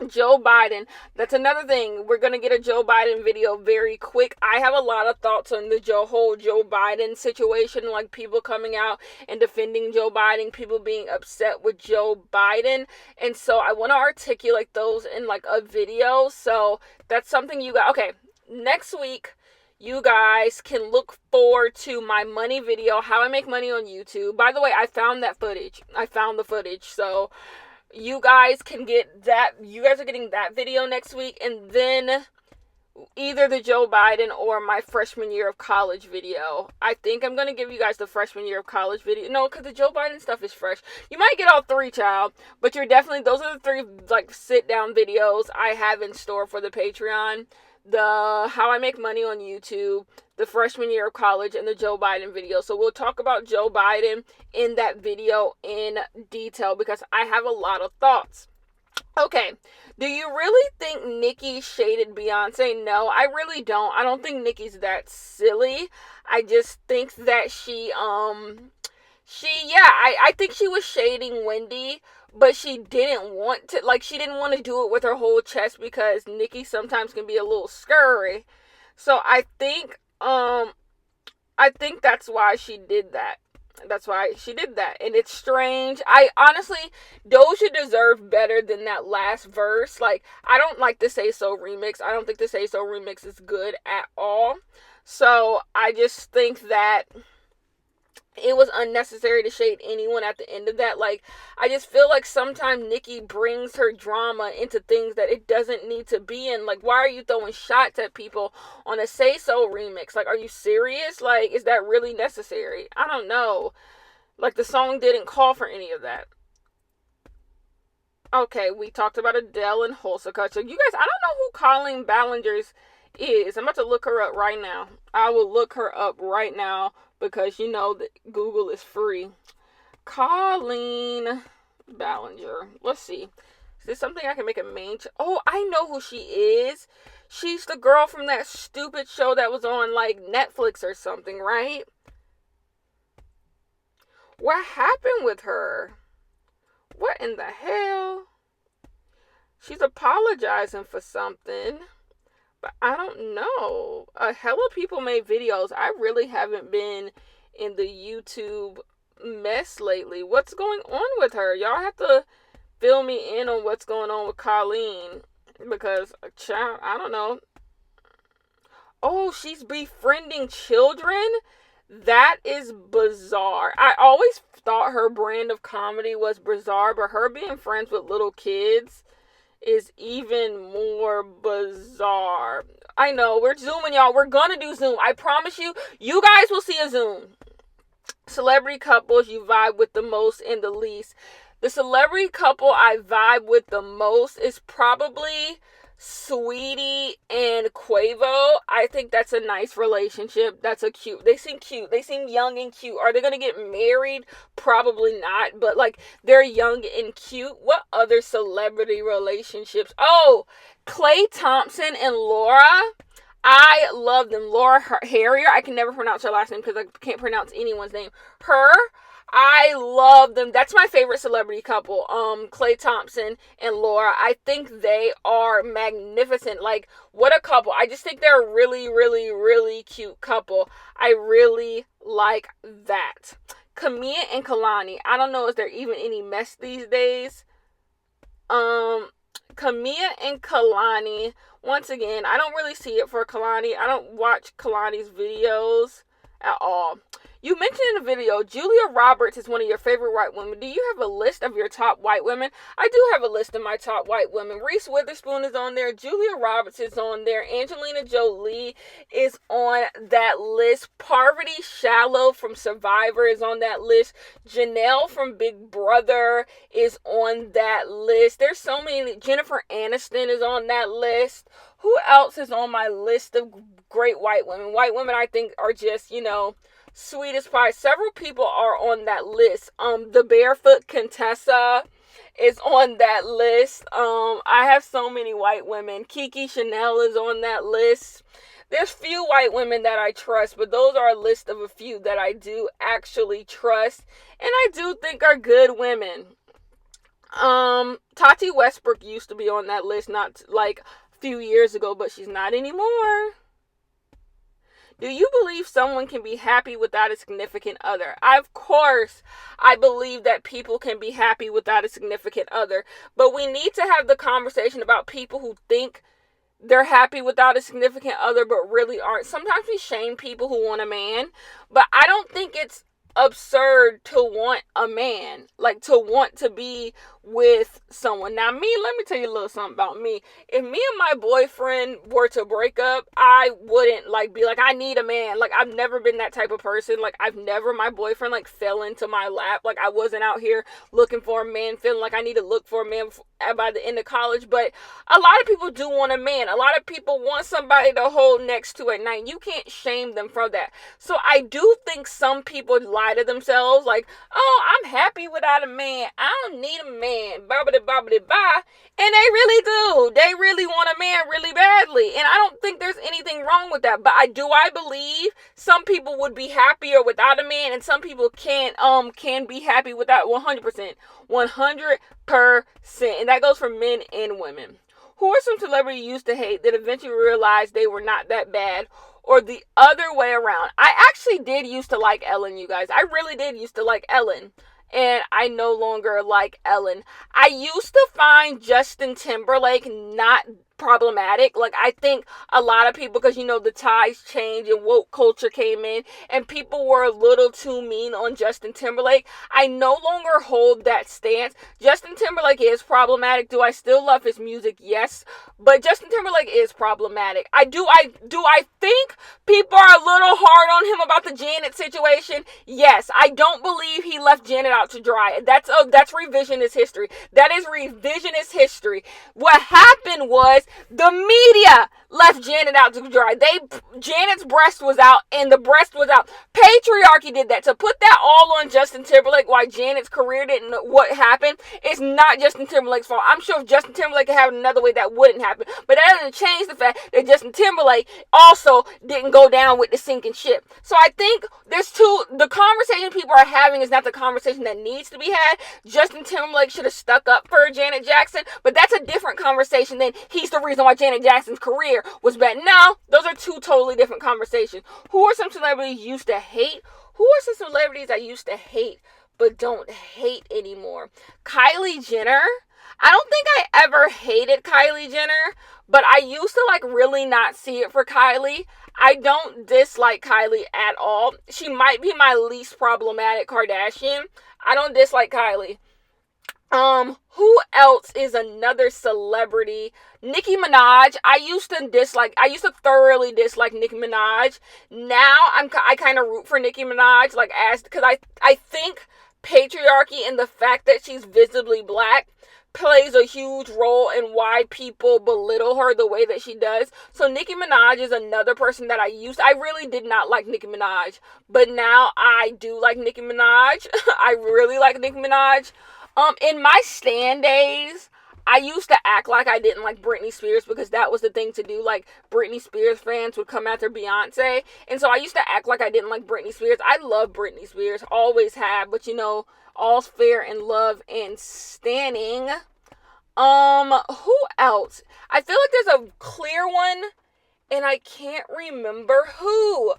Joe Biden, that's another thing. We're going to get a Joe Biden video very quick. I have a lot of thoughts on the whole Joe Biden situation, like people coming out and defending Joe Biden, people being upset with Joe Biden, and so I want to articulate those in like a video. So that's something you got. Okay, next week you guys can look forward to my money video, how I make money on YouTube. By the way, I found the footage. So you guys can get that. You guys are getting that video next week. And then either the Joe Biden or my freshman year of college video. I think I'm going to give you guys the freshman year of college video. No, because the Joe Biden stuff is fresh. You might get all three, child. But those are the three like sit down videos I have in store for the Patreon. The how I make money on YouTube, the freshman year of college, and the Joe Biden video. So we'll talk about Joe Biden in that video in detail because I have a lot of thoughts. Okay, do you really think Nicki shaded Beyonce? No, I really don't. I don't think Nicki's that silly. I just think that I think she was shading Wendy, but she didn't want to do it with her whole chest because Nicki sometimes can be a little scurry. So I think that's why she did that. And it's strange. I honestly, Doja deserved better than that last verse. Like, I don't like the Say So remix. I don't think the Say So remix is good at all. So I just think that it was unnecessary to shade anyone at the end of that. Like, I just feel like sometimes Nicki brings her drama into things that it doesn't need to be in. Like, why are you throwing shots at people on a Say So remix? Like, are you serious? Like, is that really necessary? I don't know. Like, the song didn't call for any of that. Okay, we talked about Adele and Holsika. So, you guys, I don't know who Colleen Ballinger's is. I'm about to look her up right now. I will look her up right now because you know that Google is free. Colleen Ballinger. Let's see. Is this something I can make a main? Oh, I know who she is. She's the girl from that stupid show that was on like Netflix or something, right? What happened with her? What in the hell? She's apologizing for something. But I don't know. Hella people made videos. I really haven't been in the YouTube mess lately. What's going on with her? Y'all have to fill me in on what's going on with Colleen. Because, child, I don't know. Oh, she's befriending children? That is bizarre. I always thought her brand of comedy was bizarre, but her being friends with little kids is even more bizarre. I know, we're zooming, y'all. We're gonna do Zoom. I promise you, you guys will see a Zoom. Celebrity couples you vibe with the most and the least. The celebrity couple I vibe with the most is probably Sweetie and Quavo. I think that's a nice relationship. That's a cute. They seem cute. They seem young and cute. Are they going to get married? Probably not. But like, they're young and cute. What other celebrity relationships? Oh, Klay Thompson and Laura. I love them. Laura Harrier. I can never pronounce her last name because I can't pronounce anyone's name. Her. I love them. That's my favorite celebrity couple. Klay Thompson and Laura. I think they are magnificent. Like, what a couple. I just think they're a really, really, really cute couple. I really like that. Camilla and Kalani. I don't know if there even any mess these days. Camilla and Kalani. Once again, I don't really see it for Kalani. I don't watch Kalani's videos at all. You mentioned in the video, Julia Roberts is one of your favorite white women. Do you have a list of your top white women? I do have a list of my top white women. Reese Witherspoon is on there. Julia Roberts is on there. Angelina Jolie is on that list. Parvati Shallow from Survivor is on that list. Janelle from Big Brother is on that list. There's so many. Jennifer Aniston is on that list. Who else is on my list of great white women? White women I think are just, you know, sweet as pie. Several people are on that list. The Barefoot Contessa is on that list. I have so many white women. Kiki Chanel is on that list. There's few white women that I trust, but those are a list of a few that I do actually trust and I do think are good women. Tati Westbrook used to be on that list not like a few years ago, but she's not anymore. Do you believe someone can be happy without a significant other? Of course, I believe that people can be happy without a significant other. But we need to have the conversation about people who think they're happy without a significant other but really aren't. Sometimes we shame people who want a man, but I don't think it's absurd to want a man, like to want to be with someone. Now me, let me tell you a little something about me. If me and my boyfriend were to break up, I wouldn't like be like, I need a man. Like, I've never been that type of person. Like, my boyfriend like fell into my lap. Like, I wasn't out here looking for a man, feeling like I need to look for a man by the end of college. But a lot of people do want a man. A lot of people want somebody to hold next to at night. You can't shame them for that. So I do think some people lie to themselves, like, oh, I'm happy without a man. I don't need a man. Bobbity bobbity bye. And they really do. They really want a man really badly. And I don't think there's anything wrong with that. But I believe some people would be happier without a man, and some people can be happy without 100%. 100%. And that goes for men and women. Who are some celebrities you used to hate that eventually realized they were not that bad? Or the other way around. I actually did used to like Ellen, you guys. I really did used to like Ellen. And I no longer like Ellen. I used to find Justin Timberlake not problematic. Like, I think a lot of people, because, the tides changed and woke culture came in and people were a little too mean on Justin Timberlake. I no longer hold that stance. Justin Timberlake is problematic. Do I still love his music? Yes. But Justin Timberlake is problematic. I think people are a little hard on him about the Janet situation? Yes. I don't believe he left Janet out to dry. That's revisionist history. That is revisionist history. What happened was the media left Janet out to dry. Janet's breast was out and the breast was out. Patriarchy did that. To put that all on Justin Timberlake, why Janet's career didn't, what happened, it's not Justin Timberlake's fault. I'm sure if Justin Timberlake had another way, that wouldn't happen. But that doesn't change the fact that Justin Timberlake also didn't go down with the sinking ship. So I think the conversation people are having is not the conversation that needs to be had. Justin Timberlake should have stuck up for Janet Jackson, but that's a different conversation than he's the reason why Janet Jackson's career was bad. No, those are two totally different conversations. Who are some celebrities you used to hate? Who are some celebrities I used to hate but don't hate anymore? Kylie Jenner. I don't think I ever hated Kylie Jenner, but I used to really not see it for Kylie. I don't dislike Kylie at all. She might be my least problematic Kardashian. I don't dislike Kylie. Who else is another celebrity? Nicki Minaj. I used to thoroughly dislike Nicki Minaj. Now I kind of root for Nicki Minaj, because I think patriarchy and the fact that she's visibly black plays a huge role in why people belittle her the way that she does. So Nicki Minaj is another person that I really did not like Nicki Minaj, but now I do like Nicki Minaj. I really like Nicki Minaj. In my stan days, I used to act like I didn't like Britney Spears because that was the thing to do. Like, Britney Spears fans would come after Beyonce. And so I used to act like I didn't like Britney Spears. I love Britney Spears. Always have. But, all's fair in love and standing. Who else? I feel like there's a clear one and I can't remember who.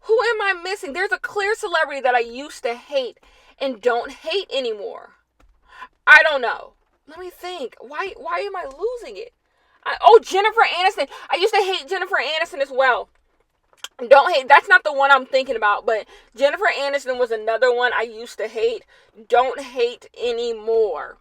Who am I missing? There's a clear celebrity that I used to hate and don't hate anymore. I don't know. Let me think. Why am I losing it? Jennifer Aniston. I used to hate Jennifer Aniston as well. Don't hate. That's not the one I'm thinking about, but Jennifer Aniston was another one I used to hate. Don't hate anymore.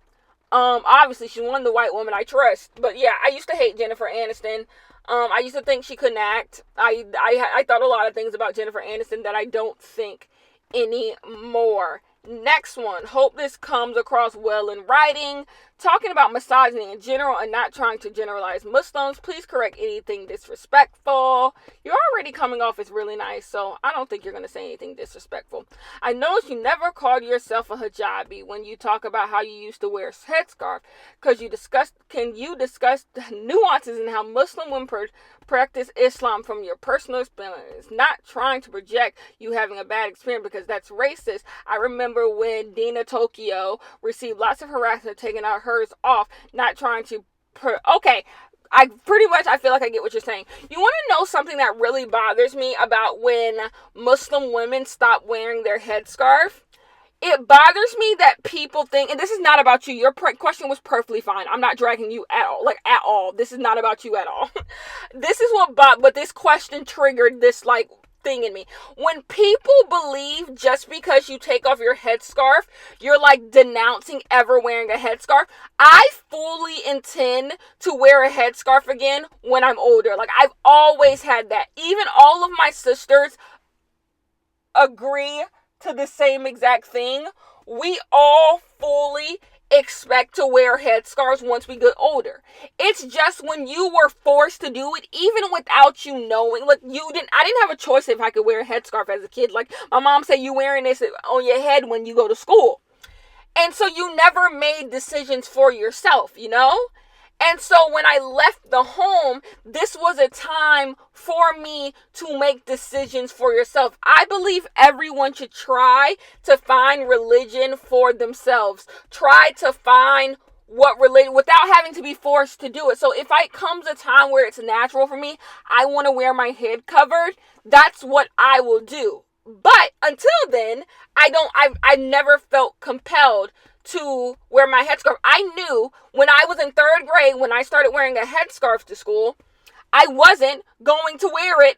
Obviously she's one of the white women I trust, but yeah, I used to hate Jennifer Aniston. I used to think she couldn't act. I thought a lot of things about Jennifer Aniston that I don't think anymore. Next one. Hope this comes across well in writing. Talking about misogyny in general and not trying to generalize Muslims. Please correct anything disrespectful. You're already coming off as really nice, so I don't think you're going to say anything disrespectful. I noticed you never called yourself a hijabi when you talk about how you used to wear a headscarf. Can you discuss nuances in how Muslim women practice Islam from your personal experience? Not trying to project you having a bad experience because that's racist. I remember when Dina Tokyo received lots of harassment taking out hers off, not trying to okay, I feel like I get what you're saying. You want to know something that really bothers me about when Muslim women stop wearing their headscarf? It bothers me that people think, and this is not about you, your question was perfectly fine. I'm not dragging you at all. This is not about you at all. This is but this question triggered this thing in me. When people believe just because you take off your headscarf, you're denouncing ever wearing a headscarf. I fully intend to wear a headscarf again when I'm older. I've always had that. Even all of my sisters agree to the same exact thing. We all fully expect to wear headscarves once we get older. It's just when you were forced to do it, even without you knowing, I didn't have a choice if I could wear a headscarf as a kid. My mom said, you wearing this on your head when you go to school. And so you never made decisions for yourself, And so when I left the home, this was a time for me to make decisions for yourself. I believe everyone should try to find religion for themselves. Try to find what religion without having to be forced to do it. So if it comes a time where it's natural for me, I want to wear my head covered, that's what I will do. But until then, I've never felt compelled to wear my headscarf. I knew when I was in 3rd grade, when I started wearing a headscarf to school, I wasn't going to wear it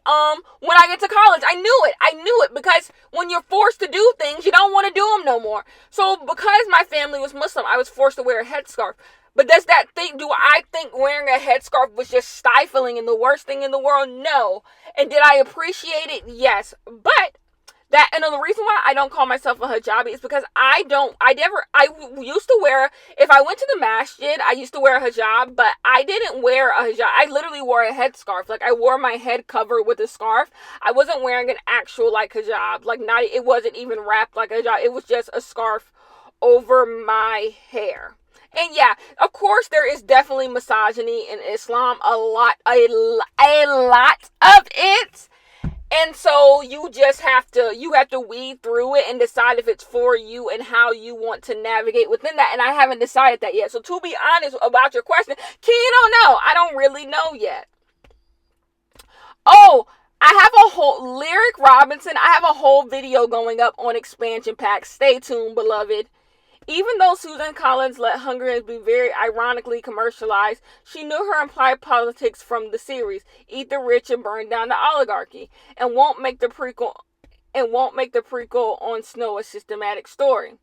when I get to college. I knew it because when you're forced to do things, you don't want to do them no more. So because my family was Muslim, I was forced to wear a headscarf. But do I think wearing a headscarf was just stifling and the worst thing in the world? No. And did I appreciate it? Yes. But the reason why I don't call myself a hijabi is because I used to wear, if I went to the masjid, I used to wear a hijab, but I didn't wear a hijab. I literally wore a headscarf. Like, I wore my head covered with a scarf. I wasn't wearing an actual, like, hijab. Like, it wasn't even wrapped like a hijab. It was just a scarf over my hair. And yeah, of course, there is definitely misogyny in Islam. A lot of it. And so you have to weed through it and decide if it's for you and how you want to navigate within that. And I haven't decided that yet. So to be honest about your question, you don't know. I don't really know yet. Oh, I have a whole Lyric Robinson. I have a whole video going up on expansion packs. Stay tuned, beloved. Even though Susan Collins let Hunger Games be very ironically commercialized, she knew her implied politics from the series: eat the rich and burn down the oligarchy, and won't make the prequel on Snow a systematic story.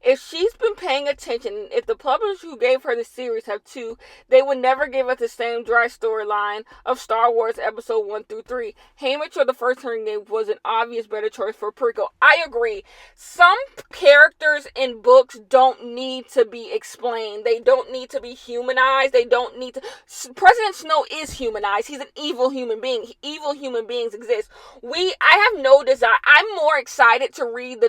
If she's been paying attention, if the publishers who gave her the series have too, they would never give us the same dry storyline of Star Wars Episode 1 through 3. Haymitch or the first Hunger Games was an obvious better choice for a prequel. I agree. Some characters in books don't need to be explained. They don't need to be humanized. They don't need to... President Snow is humanized. He's an evil human being. Evil human beings exist. I have no desire. I'm more excited to read the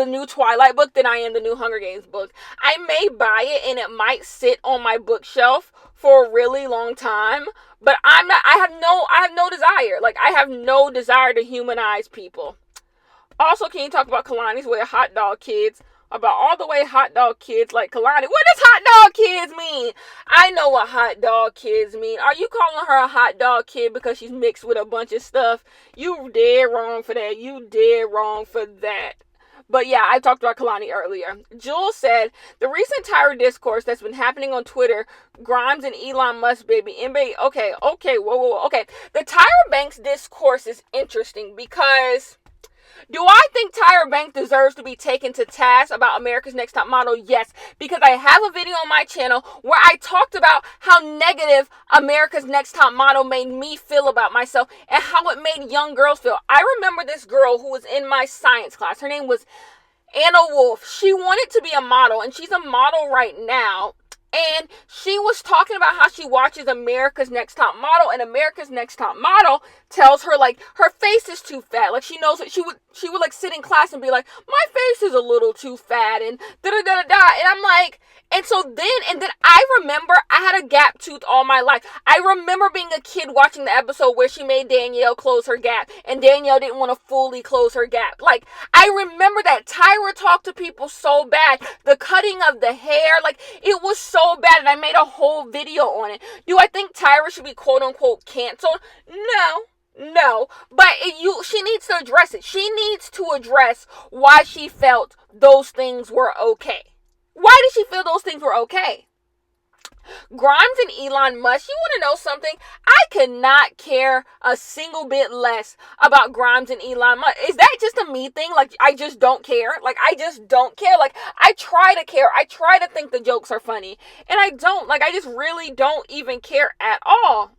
new Twilight book than I am the new Hunger Games book. I may buy it and it might sit on my bookshelf for a really long time, but I have no desire. Like, I have no desire to humanize people. Also, can you talk about Kalani's way of hot dog kids? About all the way hot dog kids like Kalani. What does hot dog kids mean? I know what hot dog kids mean. Are you calling her a hot dog kid because she's mixed with a bunch of stuff? You dead wrong for that. You dead wrong for that. But yeah, I talked about Kalani earlier. Jules said, the recent Tyra discourse that's been happening on Twitter, Grimes and Elon Musk, baby. Okay, whoa. Okay, the Tyra Banks discourse is interesting because... do I think Tyra Banks deserves to be taken to task about America's Next Top Model? Yes, because I have a video on my channel where I talked about how negative America's Next Top Model made me feel about myself and how it made young girls feel. I remember this girl who was in my science class. Her name was Anna Wolf. She wanted to be a model, and she's a model right now. And she was talking about how she watches America's Next Top Model, and America's Next Top Model tells her, like, her face is too fat. Like, she knows that she would like sit in class and be like, my face is a little too fat, and da-da-da-da-da. And I'm like, and then I remember I had a gap tooth all my life. I remember being a kid watching the episode where she made Danielle close her gap, and Danielle didn't want to fully close her gap. Like, I remember that. Tyra talked to people so bad. The cutting of the hair, like, it was so bad, and I made a whole video on it. Do I think Tyra should be quote-unquote canceled? No, but she needs to address it. She needs to address why she felt those things were okay. Why did she feel those things were okay? Grimes and Elon Musk, you want to know something? I could not care a single bit less about Grimes and Elon Musk. Is that just a me thing? Like, I just don't care? Like, I just don't care. Like, I try to care. I try to think the jokes are funny. And I don't. Like, I just really don't even care at all.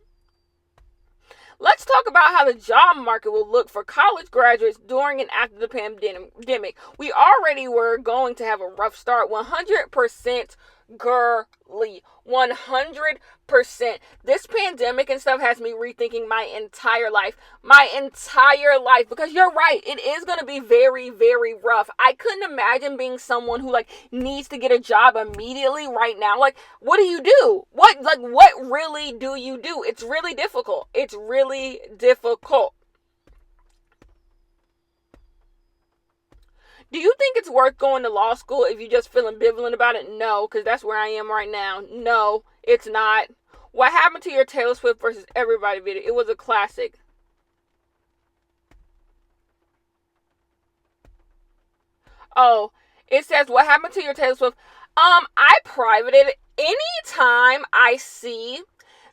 Let's talk about how the job market will look for college graduates during and after the pandemic. We already were going to have a rough start. 100% girly. 100%. This pandemic and stuff has me rethinking my entire life. Because you're right. It is going to be very, very rough. I couldn't imagine being someone who, like, needs to get a job immediately right now. Like, what do you do? What really do you do? It's really difficult. Do you think it's worth going to law school if you just feel ambivalent about it? No, because that's where I am right now. No, it's not. What happened to your Taylor Swift versus Everybody video? It was a classic. Oh, it says, what happened to your Taylor Swift? I privated it. Anytime I see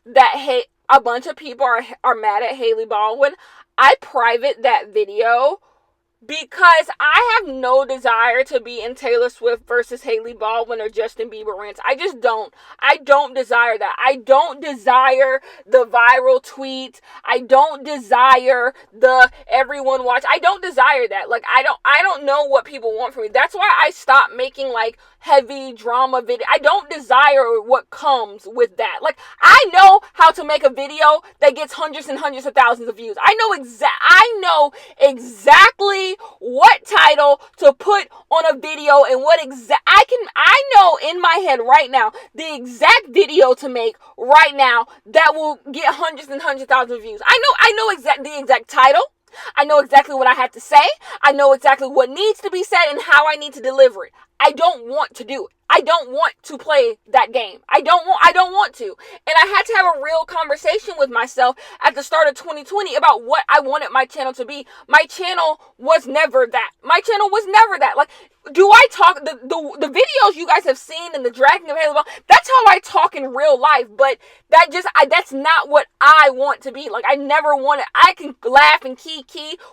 that a bunch of people are mad at Haley Baldwin, I private that video because I have no desire to be in Taylor Swift versus Haley Baldwin or Justin Bieber rants. I just don't. I don't desire that. I don't desire the viral tweet. I don't desire the everyone watch. I don't desire that. Like, I don't know what people want from me. That's why I stopped making like heavy drama video. I don't desire what comes with that. Like, I know how to make a video that gets hundreds and hundreds of thousands of views. I know exactly what title to put on a video and I know in my head right now the exact video to make right now that will get hundreds and hundreds of thousands of views. I know the exact title. I know exactly what I have to say. I know exactly what needs to be said and how I need to deliver it. I don't want to do it. I don't want to play that game. I don't want to. And I had to have a real conversation with myself at the start of 2020 about what I wanted my channel to be. My channel was never that. Like, do I talk the videos you guys have seen and the dragging of Haley Ball? That's how I talk in real life, but that's not what I want to be. Like, I never wanted. I can laugh and key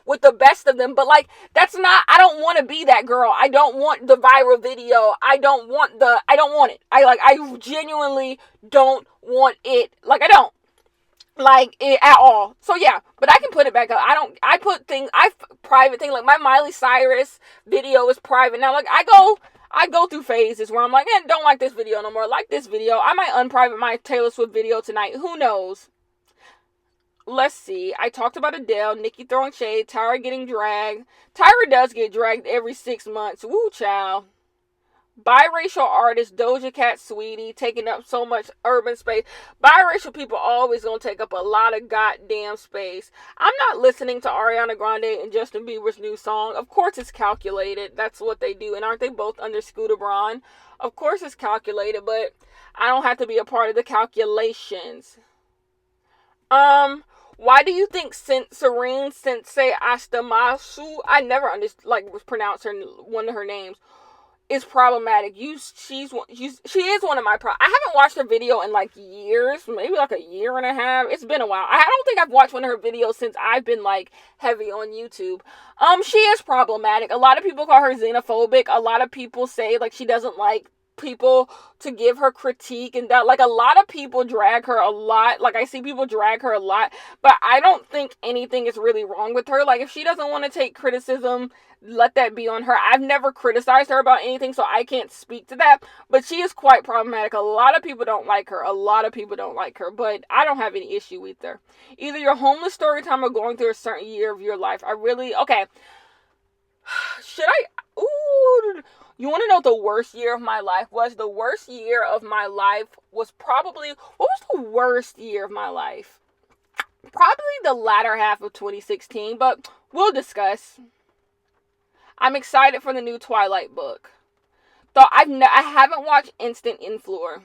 with the best of them, but like, I don't want to be that girl. I don't want the viral video. I don't want it. I genuinely don't want it. Like, I don't like it at all. So yeah, but I can put it back up. I private things, like my Miley Cyrus video is private now. Like, I go through phases where I'm like, don't like this video no more. Like this video, I might unprivate my Taylor Swift video tonight. Who knows? Let's see. I talked about Adele, Nicki throwing shade, Tyra getting dragged. Tyra does get dragged every 6 months. Woo, child. Biracial artist Doja Cat Sweetie taking up so much urban space. Biracial people always gonna take up a lot of goddamn space. I'm not listening to Ariana Grande and Justin Bieber's new song. Of course it's calculated. That's what they do. And aren't they both under Scooter Braun? Of course it's calculated, but I don't have to be a part of the calculations. Why do you think Serene Sensei Astamasu, I never pronounce one of her names, is problematic? She is one of my I haven't watched her video in like years, maybe like a year and a half. It's been a while. I don't think I've watched one of her videos since I've been like heavy on YouTube. She is problematic. A lot of people call her xenophobic. A lot of people say like she doesn't like people to give her critique, and that like a lot of people drag her a lot. Like, I see people drag her a lot, but I don't think anything is really wrong with her. Like, if she doesn't want to take criticism, let that be on her. I've never criticized her about anything, so I can't speak to that, but she is quite problematic. A lot of people don't like her. But I don't have any issue with her. Either you're homeless story time or going through a certain year of your life. Okay. Should I? Ooh. You want to know what the worst year of my life was? The worst year of my life was probably... What was the worst year of my life? Probably the latter half of 2016, but we'll discuss. I'm excited for the new Twilight book. Though I haven't watched Instant Influencer.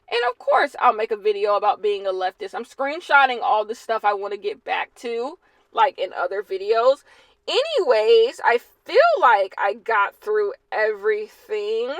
And of course, I'll make a video about being a leftist. I'm screenshotting all the stuff I want to get back to, like in other videos. Anyways, I feel like I got through everything.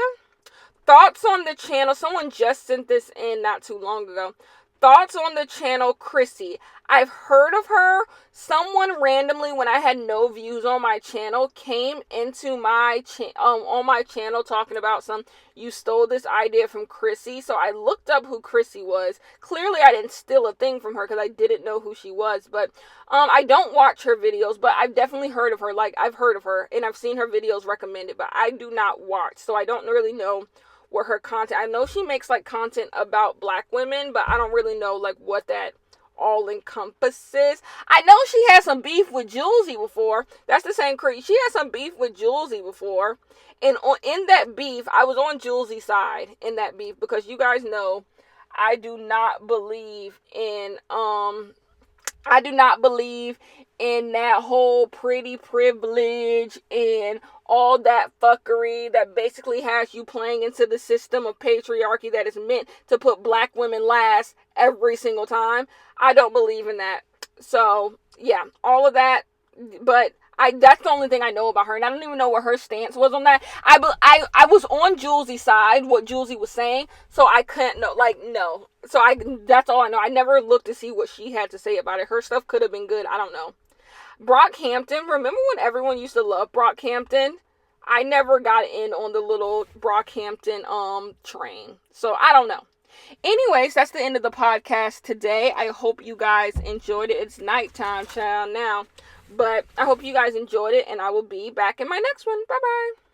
Thoughts on the channel. Someone just sent this in not too long ago. Thoughts on the channel Chrissy. I've heard of her. Someone randomly, when I had no views on my channel, came into my on my channel talking about you stole this idea from Chrissy. So I looked up who Chrissy was. Clearly I didn't steal a thing from her because I didn't know who she was. But I don't watch her videos, but I've definitely heard of her. Like, I've heard of her and I've seen her videos recommended, but I do not watch. So I don't really know what her content. I know she makes like content about black women, but I don't really know like what that all encompasses. I know she had some beef with Julesy before. That's the same creed. She had some beef with Julesy before, and in that beef, I was on Julesy's side in that beef because you guys know I do not believe in that whole pretty privilege and all that fuckery that basically has you playing into the system of patriarchy that is meant to put black women last every single time. I don't believe in that. So, yeah, all of that but that's the only thing I know about her, and I don't even know what her stance was on that. I was on Jules's side, what Julesy was saying, so I couldn't know, like, no. So that's all I know. I never looked to see what she had to say about it. Her stuff could have been good. I don't know. Brockhampton, remember when everyone used to love Brockhampton? I never got in on the little Brockhampton train. So I don't know. Anyways, that's the end of the podcast today. I hope you guys enjoyed it. It's nighttime, child, now. But I hope you guys enjoyed it, and I will be back in my next one. Bye-bye.